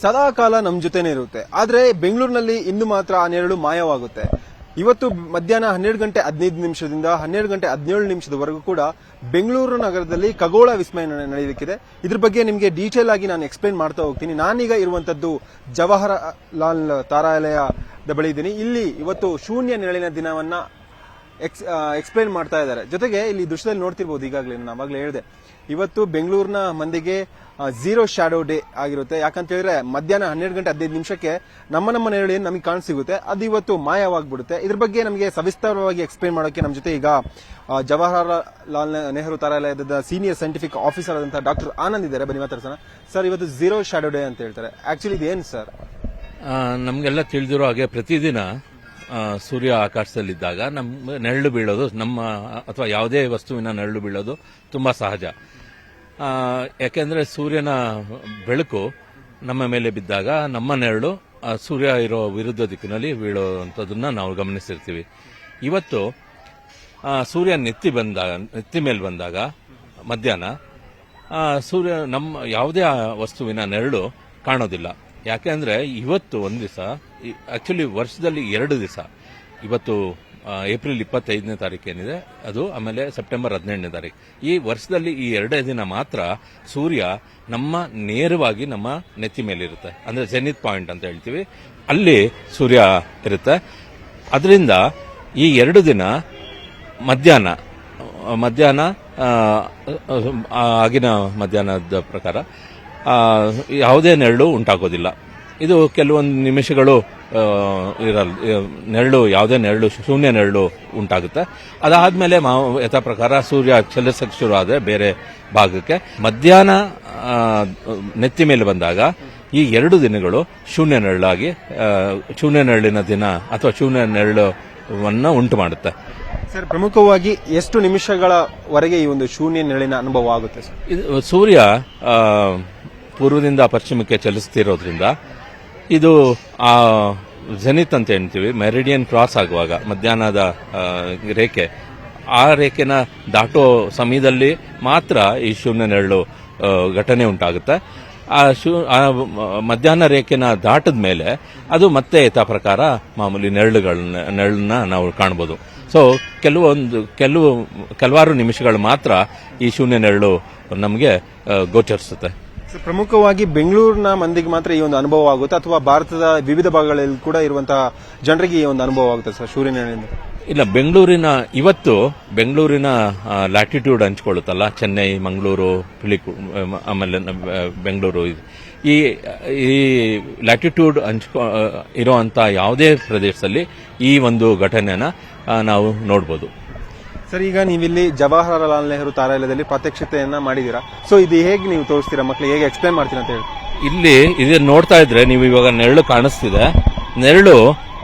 ಸದಾ ಕಾಲ ನಮ್ಮ ಜೊತೆನೇ ಇರುತ್ತೆ. ಆದ್ರೆ ಬೆಂಗಳೂರಿನಲ್ಲಿ ಇಂದು ಮಾತ್ರ ಆ ನೆರಳು ಮಾಯವಾಗುತ್ತೆ. ಇವತ್ತು ಮಧ್ಯಾಹ್ನ 12:15 12:17 ಕೂಡ ಬೆಂಗಳೂರು ನಗರದಲ್ಲಿ ಖಗೋಳ ವಿಸ್ಮಯ ನಡೆಯಲಿಕ್ಕಿದೆ. ಇದ್ರ ಬಗ್ಗೆ ನಿಮಗೆ ಡೀಟೇಲ್ ಆಗಿ ನಾನು ಎಕ್ಸ್ಪ್ಲೈನ್ ಮಾಡ್ತಾ ಹೋಗ್ತೀನಿ. ನಾನೀಗ ಇರುವಂತದ್ದು ಜವಾಹರಲಾಲ್ ತಾರಾಲಯದ ಬಳಿ ಇದ್ದೀನಿ. ಇಲ್ಲಿ ಇವತ್ತು ಶೂನ್ಯ ನೆರಳಿನ ದಿನವನ್ನ ಎಕ್ಸ್ಪ್ಲೈನ್ ಮಾಡ್ತಾ ಇದ್ದಾರೆ. ಜೊತೆಗೆ ಇಲ್ಲಿ ದೃಶ್ಯದಲ್ಲಿ ನೋಡ್ತಿರ್ಬೋದು, ಈಗಾಗಲೇ ನಾನು ಅವಾಗಲೇ ಹೇಳಿದೆ, ಇವತ್ತು ಬೆಂಗಳೂರಿನ ಮಂದಿಗೆ ಝೀರೋ ಶ್ಯಾಡೋ ಡೇ ಆಗಿರುತ್ತೆ. ಯಾಕಂತ ಹೇಳಿದ್ರೆ ಮಧ್ಯಾಹ್ನ 12:15 ನಮ್ಮ ನೆರಳು ಏನು ನಮಗೆ ಕಾಣ ಸಿಗುತ್ತೆ, ಅದು ಇವತ್ತು ಮಾಯವಾಗ್ಬಿಡುತ್ತೆ. ಇದ್ರ ಬಗ್ಗೆ ನಮಗೆ ಸವಿಸ್ತಾರವಾಗಿ ಎಕ್ಸ್ಪ್ಲೈನ್ ಮಾಡೋಕೆ ನಮ್ಮ ಜೊತೆ ಈಗ ಜವಾಹರಲಾಲ್ ನೆಹರು ತಾರಾಲಯದ ಸೀನಿಯರ್ ಸೈಂಟಿಫಿಕ್ ಆಫೀಸರ್ ಆದಂತಹ ಡಾಕ್ಟರ್ ಆನಂದ್ ಇದ್ದಾರೆ. ಬನ್ನಿ ಮಾತಾಡ್ಸೋಣ. ಸರ್, ಇವತ್ತು ಝೀರೋ ಶ್ಯಾಡೋ ಡೇ ಅಂತ ಹೇಳ್ತಾರೆ. ಆಕ್ಚುಲಿ ಇದು ಏನು ಸರ್? ನಮಗೆಲ್ಲ ತಿಳಿದಿರೋ ಹಾಗೆ ಪ್ರತಿದಿನ ಸೂರ್ಯ ಆಕಾಶದಲ್ಲಿದ್ದಾಗ ನಮ್ಮ ನೆರಳು ಬೀಳೋದು, ನಮ್ಮ ಅಥವಾ ಯಾವುದೇ ವಸ್ತುವಿನ ನೆರಳು ಬೀಳೋದು ತುಂಬಾ ಸಹಜ. ಯಾಕೆಂದ್ರೆ ಸೂರ್ಯನ ಬೆಳಕು ನಮ್ಮ ಮೇಲೆ ಬಿದ್ದಾಗ ನಮ್ಮ ನೆರಳು ಸೂರ್ಯ ಇರೋ ವಿರುದ್ಧ ದಿಕ್ಕಿನಲ್ಲಿ ಬೀಳುವಂಥದ್ದನ್ನ ನಾವು ಗಮನಿಸಿರ್ತೀವಿ. ಇವತ್ತು ಸೂರ್ಯ ನೆತ್ತಿ ಮೇಲೆ ಬಂದಾಗ ಮಧ್ಯಾಹ್ನ ಸೂರ್ಯ ನಮ್ಮ ಯಾವುದೇ ವಸ್ತುವಿನ ನೆರಳು ಕಾಣೋದಿಲ್ಲ. ಯಾಕೆಂದ್ರೆ ಇವತ್ತು ಒಂದು ದಿವಸ, ಆಕ್ಚುಲಿ ವರ್ಷದಲ್ಲಿ 2 ದಿವಸ, ಇವತ್ತು ಏಪ್ರಿಲ್ 25ನೇ ತಾರೀಕು ಏನಿದೆ ಅದು, ಆಮೇಲೆ ಸೆಪ್ಟೆಂಬರ್ 18ನೇ ತಾರೀಕು, ಈ ವರ್ಷದಲ್ಲಿ ಈ 2 ದಿನ ಮಾತ್ರ ಸೂರ್ಯ ನೇರವಾಗಿ ನಮ್ಮ ನೆತ್ತಿ ಮೇಲೆ ಇರುತ್ತೆ. ಅಂದ್ರೆ ಜೆನಿತ್ ಪಾಯಿಂಟ್ ಅಂತ ಹೇಳ್ತೀವಿ, ಅಲ್ಲಿ ಸೂರ್ಯ ಇರುತ್ತೆ. ಅದರಿಂದ ಈ 2 ದಿನ ಮಧ್ಯಾಹ್ನ ಆಗಿನ ಮಧ್ಯಾಹ್ನದ ಪ್ರಕಾರ ಯಾವುದೇ ನೆರಳು ಉಂಟಾಗೋದಿಲ್ಲ. ಇದು ಕೆಲವೊಂದು ನಿಮಿಷಗಳು ಯಾವುದೇ ನೆರಳು, ಶೂನ್ಯ ನೆರಳು ಉಂಟಾಗುತ್ತೆ. ಅದಾದ್ಮೇಲೆ ಯಥಾ ಪ್ರಕಾರ ಸೂರ್ಯ ಚಲಿಸಕ್ಕೆ ಶುರು ಆದರೆ ಬೇರೆ ಭಾಗಕ್ಕೆ ಮಧ್ಯಾಹ್ನ ನೆತ್ತಿ ಮೇಲೆ ಬಂದಾಗ ಈ 2 ದಿನಗಳು ಶೂನ್ಯ ನೆರಳಿನ ದಿನ ಅಥವಾ ಶೂನ್ಯ ನೆರಳನ್ನು ಉಂಟು ಮಾಡುತ್ತೆ. ಸರ್, ಪ್ರಮುಖವಾಗಿ ಎಷ್ಟು ನಿಮಿಷಗಳವರೆಗೆ ಈ ಒಂದು ಶೂನ್ಯ ನೆರಳಿನ ಅನುಭವ ಆಗುತ್ತೆ ಸರ್? ಸೂರ್ಯ ಪೂರ್ವದಿಂದ ಪಶ್ಚಿಮಕ್ಕೆ ಚಲಿಸ್ತಿರೋದ್ರಿಂದ ಇದು ಜೆನಿತ್ ಅಂತ ಹೇಳ್ತೀವಿ, ಮೆರಿಡಿಯನ್ ಕ್ರಾಸ್ ಆಗುವಾಗ ಮಧ್ಯಾಹ್ನದ ರೇಖೆ, ಆ ರೇಖೆನ ದಾಟೋ ಸಮಯದಲ್ಲಿ ಮಾತ್ರ ಈ ಶೂನ್ಯ ನೆರಳು ಘಟನೆ ಉಂಟಾಗುತ್ತೆ. ಮಧ್ಯಾಹ್ನ ರೇಖೆನ ದಾಟದ ಮೇಲೆ ಅದು ಮತ್ತೆ ಯಥಾ ಪ್ರಕಾರ ಮಾಮೂಲಿ ನೆರಳನ್ನ ನಾವು ಕಾಣಬಹುದು. ಸೊ ಕೆಲವಾರು ನಿಮಿಷಗಳು ಮಾತ್ರ ಈ ಶೂನ್ಯ ನೆರಳು ನಮಗೆ ಗೋಚರಿಸುತ್ತೆ. ಪ್ರಮುಖವಾಗಿ ಬೆಂಗಳೂರಿನ ಮಂದಿಗೆ ಮಾತ್ರ ಈ ಒಂದು ಅನುಭವ ಆಗುತ್ತೆ ಅಥವಾ ಭಾರತದ ವಿವಿಧ ಭಾಗಗಳಲ್ಲಿ ಕೂಡ ಇರುವಂತಹ ಜನರಿಗೆ ಈ ಒಂದು ಅನುಭವ ಆಗುತ್ತೆ ಸರ್ ಶೂನ್ಯ ನೆರಳಿಂದ? ಇಲ್ಲ, ಬೆಂಗಳೂರಿನ ಲ್ಯಾಟಿಟ್ಯೂಡ್ ಹಂಚ್ಕೊಳ್ಳುತ್ತಲ್ಲ, ಚೆನ್ನೈ, ಮಂಗಳೂರು, ಆಮೇಲೆ ಬೆಂಗಳೂರು, ಈ ಲ್ಯಾಟಿಟ್ಯೂಡ್ ಇರುವಂತ ಯಾವುದೇ ಪ್ರದೇಶದಲ್ಲಿ ಈ ಒಂದು ಘಟನೆನ ನಾವು ನೋಡಬಹುದು. ಸರ್, ಈಗ ನೀವಿಲ್ಲಿ ಜವಾಹರಲಾಲ್ ನೆಹರು ತಾರಾಲಯದಲ್ಲಿ ಪ್ರಾತ್ಯಕ್ಷಿತೆಯನ್ನ ಮಾಡಿದೀರಾ. ಸೊ ಇದು ಹೇಗೆ ನೀವು ತೋರಿಸ್ತೀರಾ, ಮಕ್ಕಳಿಗೆ ಹೇಗೆ ಎಕ್ಸ್ಪ್ಲೈನ್ ಮಾಡ್ತೀರಾ ಅಂತ ಹೇಳಿ? ಇಲ್ಲಿ ಇದನ್ನ ನೋಡ್ತಾ ಇದ್ರೆ ನೀವು ಇವಾಗ ನೆರಳು ಕಾಣಿಸ್ತಿದೆ. ನೆರಳು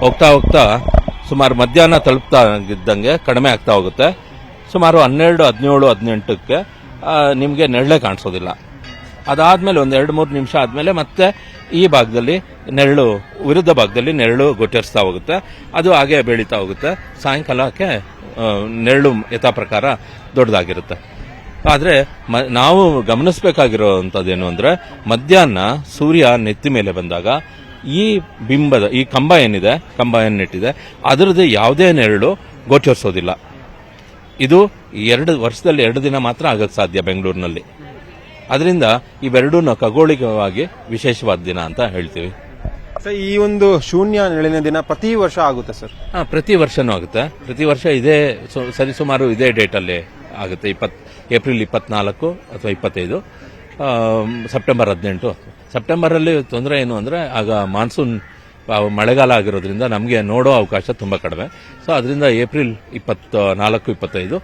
ಹೋಗ್ತಾ ಹೋಗ್ತಾ ಸುಮಾರು ಮಧ್ಯಾಹ್ನ ತಲುಪ್ತಾ ಇದ್ದಂಗೆ ಕಡಿಮೆ ಆಗ್ತಾ ಹೋಗುತ್ತೆ. ಸುಮಾರು 12, 17, 18ಕ್ಕೆ ನಿಮಗೆ ನೆರಳೇ ಕಾಣಿಸೋದಿಲ್ಲ. ಅದಾದ್ಮೇಲೆ ಒಂದು 2-3 ನಿಮಿಷ ಆದ್ಮೇಲೆ ಮತ್ತೆ ಈ ಭಾಗದಲ್ಲಿ ವಿರುದ್ಧ ಭಾಗದಲ್ಲಿ ನೆರಳು ಗೋಚರಿಸ್ತಾ ಹೋಗುತ್ತೆ. ಅದು ಹಾಗೆ ಬೆಳೀತಾ ಹೋಗುತ್ತೆ. ಸಾಯಂಕಾಲಕ್ಕೆ ನೆರಳು ಯಥಾ ಪ್ರಕಾರ ದೊಡ್ಡದಾಗಿರುತ್ತೆ. ಆದ್ರೆ ನಾವು ಗಮನಿಸಬೇಕಾಗಿರುವಂತದ್ದೇನು ಅಂದ್ರೆ, ಮಧ್ಯಾಹ್ನ ಸೂರ್ಯ ನೆತ್ತಿ ಮೇಲೆ ಬಂದಾಗ ಈ ಕಂಬ ಏನಿಟ್ಟಿದೆ ಅದರದ್ದು ಯಾವುದೇ ನೆರಳು ಗೋಚರಿಸೋದಿಲ್ಲ. ಇದು ವರ್ಷದಲ್ಲಿ 2 ದಿನ ಮಾತ್ರ ಆಗಕ್ಕೆ ಸಾಧ್ಯ ಬೆಂಗಳೂರಿನಲ್ಲಿ. ಅದರಿಂದ ಇವೆರಡೂ ಖಗೋಳಿಕವಾಗಿ ವಿಶೇಷವಾದ ದಿನ ಅಂತ ಹೇಳ್ತೀವಿ. ಸರ್, ಈ ಒಂದು ಶೂನ್ಯ ನೆರಳಿನ ದಿನ ಪ್ರತಿ ವರ್ಷ ಆಗುತ್ತೆ ಸರ್? ಪ್ರತಿ ವರ್ಷನೂ ಆಗುತ್ತೆ. ಪ್ರತಿ ವರ್ಷ ಸರಿಸುಮಾರು ಇದೇ ಡೇಟ್ ಅಲ್ಲಿ ಆಗುತ್ತೆ. ಏಪ್ರಿಲ್ 24 ಅಥವಾ 25, ಸೆಪ್ಟೆಂಬರ್ 18. ಸೆಪ್ಟೆಂಬರ್ ಅಲ್ಲಿ ತೊಂದರೆ ಏನು ಅಂದ್ರೆ ಆಗ ಮಾನ್ಸೂನ್ ಮಳೆಗಾಲ ಆಗಿರೋದ್ರಿಂದ ನಮಗೆ ನೋಡೋ ಅವಕಾಶ ತುಂಬಾ ಕಡಿಮೆ. ಸೊ ಅದರಿಂದ ಏಪ್ರಿಲ್ 24, 25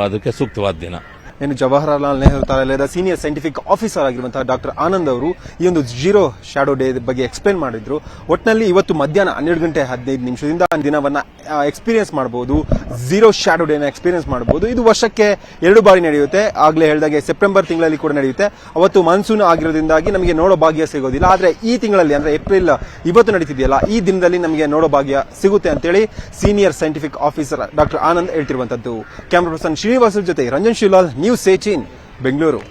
ಅದಕ್ಕೆ ಸೂಕ್ತವಾದ ದಿನ. ಏನು ಜವಾಹರಲಾಲ್ ನೆಹರು ತಾರಾಲಯದ ಸೀನಿಯರ್ ಸೈಂಟಿಫಿಕ್ ಆಫೀಸರ್ ಆಗಿರುವಂತಹ ಡಾಕ್ಟರ್ ಆನಂದ್ ಅವರು ಈ ಒಂದು ಝೀರೋ ಶ್ಯಾಡೋ ಡೇ ಬಗ್ಗೆ ಎಕ್ಸ್ಪ್ಲೇನ್ ಮಾಡಿದ್ರು. ಒಟ್ಟಿನಲ್ಲಿ ಇವತ್ತು ಮಧ್ಯಾಹ್ನ 12:15 ದಿನವನ್ನ ಎಕ್ಸ್ಪೀರಿಯನ್ಸ್ ಮಾಡಬಹುದು, ಝೀರೋ ಶ್ಯಾಡೋ ಡೇನ ಎಕ್ಸ್ಪೀರಿಯನ್ಸ್ ಮಾಡಬಹುದು. ಇದು ವರ್ಷಕ್ಕೆ 2 ಬಾರಿ ನಡೆಯುತ್ತೆ. ಆಗ್ಲೇ ಹೇಳಿದಾಗೆ ಸೆಪ್ಟೆಂಬರ್ ತಿಂಗಳಲ್ಲಿ ಕೂಡ ನಡೆಯುತ್ತೆ. ಅವತ್ತು ಮಾನ್ಸೂನ್ ಆಗಿರೋದ್ರಿಂದಾಗಿ ನಮಗೆ ನೋಡೋ ಭಾಗ್ಯ ಸಿಗೋದಿಲ್ಲ. ಆದ್ರೆ ಈ ತಿಂಗಳಲ್ಲಿ ಅಂದ್ರೆ ಏಪ್ರಿಲ್ ಇವತ್ತು ನಡೀತಿದೆಯಲ್ಲ, ಈ ದಿನದಲ್ಲಿ ನಮಗೆ ನೋಡೋ ಭಾಗ್ಯ ಸಿಗುತ್ತೆ ಅಂತೇಳಿ senior scientific officer doctor Anand ಹೇಳ್ತಿರುವಂತದ್ದು. ಕ್ಯಾಮರಾ ಪರ್ಸನ್ ಶ್ರೀನಿವಾಸ್ ಜೊತೆ ರಂಜನ್ ಶಿವಲಾಲ್, ನ್ಯೂಸ್ 18 ಬೆಂಗಳೂರು.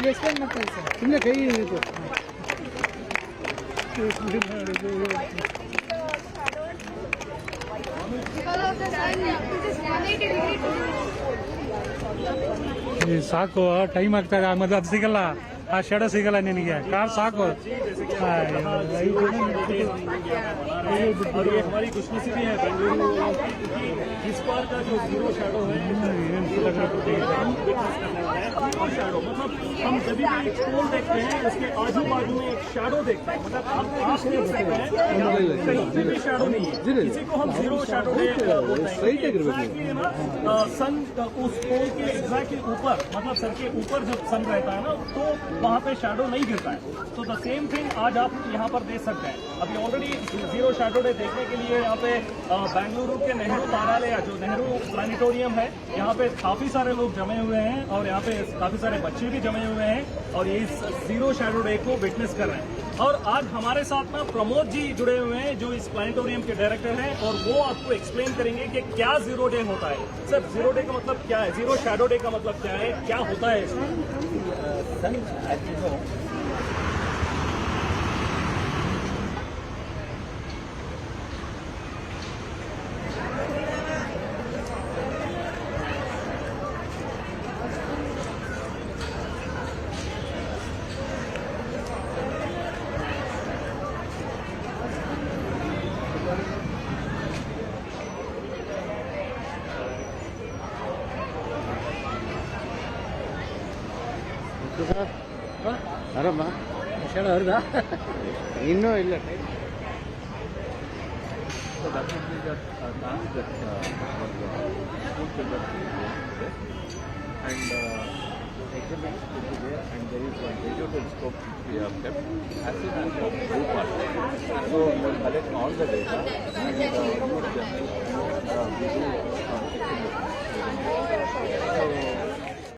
ಎಕ್ಸ್ಪ್ಲೇನ್ ಮಾಡ್ತಾರೆ ಸರ್, ಸುಮ್ಮನೆ ಕೈ ಇದು ಸಾಕು, ಟೈಮ್ ಆಗ್ತಾರೆ ಆಮೇಲೆ ಅದು ಸಿಗಲ್ಲ, ಆ ಶೆಡ ಸಿಗಲ್ಲ ನಿನಗೆ, ಕಾರ್ ಸಾಕು. और ये हमारी खुशनसीबी है बेंगलुरु की इस बार का जो जीरो शैडो है और शैडो मतलब हम जब भी एक पोल देखते हैं उसके आजू बाजू में एक शैडो देखते हैं, मतलब आप देख सकते हैं कहीं पे भी शैडो नहीं है, इसी को हम जीरो शैडो बोलते हैं। सन उस पोल के एग्जैक्टली ऊपर, मतलब सर के ऊपर जब सन रहता है ना तो वहाँ पे शैडो नहीं गिरता है। तो द सेम थिंग आज आप यहाँ पर देख सकते हैं। अभी ऑलरेडी जीरो शैडो डे देखने के लिए यहाँ पे बेंगलुरु के नेहरू तारालय, जो नेहरू प्लानिटोरियम है, यहाँ पे काफी सारे लोग जमे हुए हैं और यहाँ पे काफी सारे बच्चे भी जमे हुए हैं और ये इस जीरो शैडो डे को विटनेस कर रहे हैं। और आज हमारे साथ में प्रमोद जी जुड़े हुए हैं जो इस प्लानिटोरियम के डायरेक्टर हैं और वो आपको एक्सप्लेन करेंगे कि क्या जीरो डे होता है। सर, जीरो डे का मतलब क्या है, जीरो शैडो डे का मतलब क्या है, क्या होता है इसमें? ಆರಾಮ ಶೆಡ ಅವ್ರದಾ ಇನ್ನೂ ಇಲ್ಲ. So definitely that task that our school children will do today. And exhibits will be there, and there is one digital scope which we have kept as soon as the group are there. So we will collect all the data and use them. We do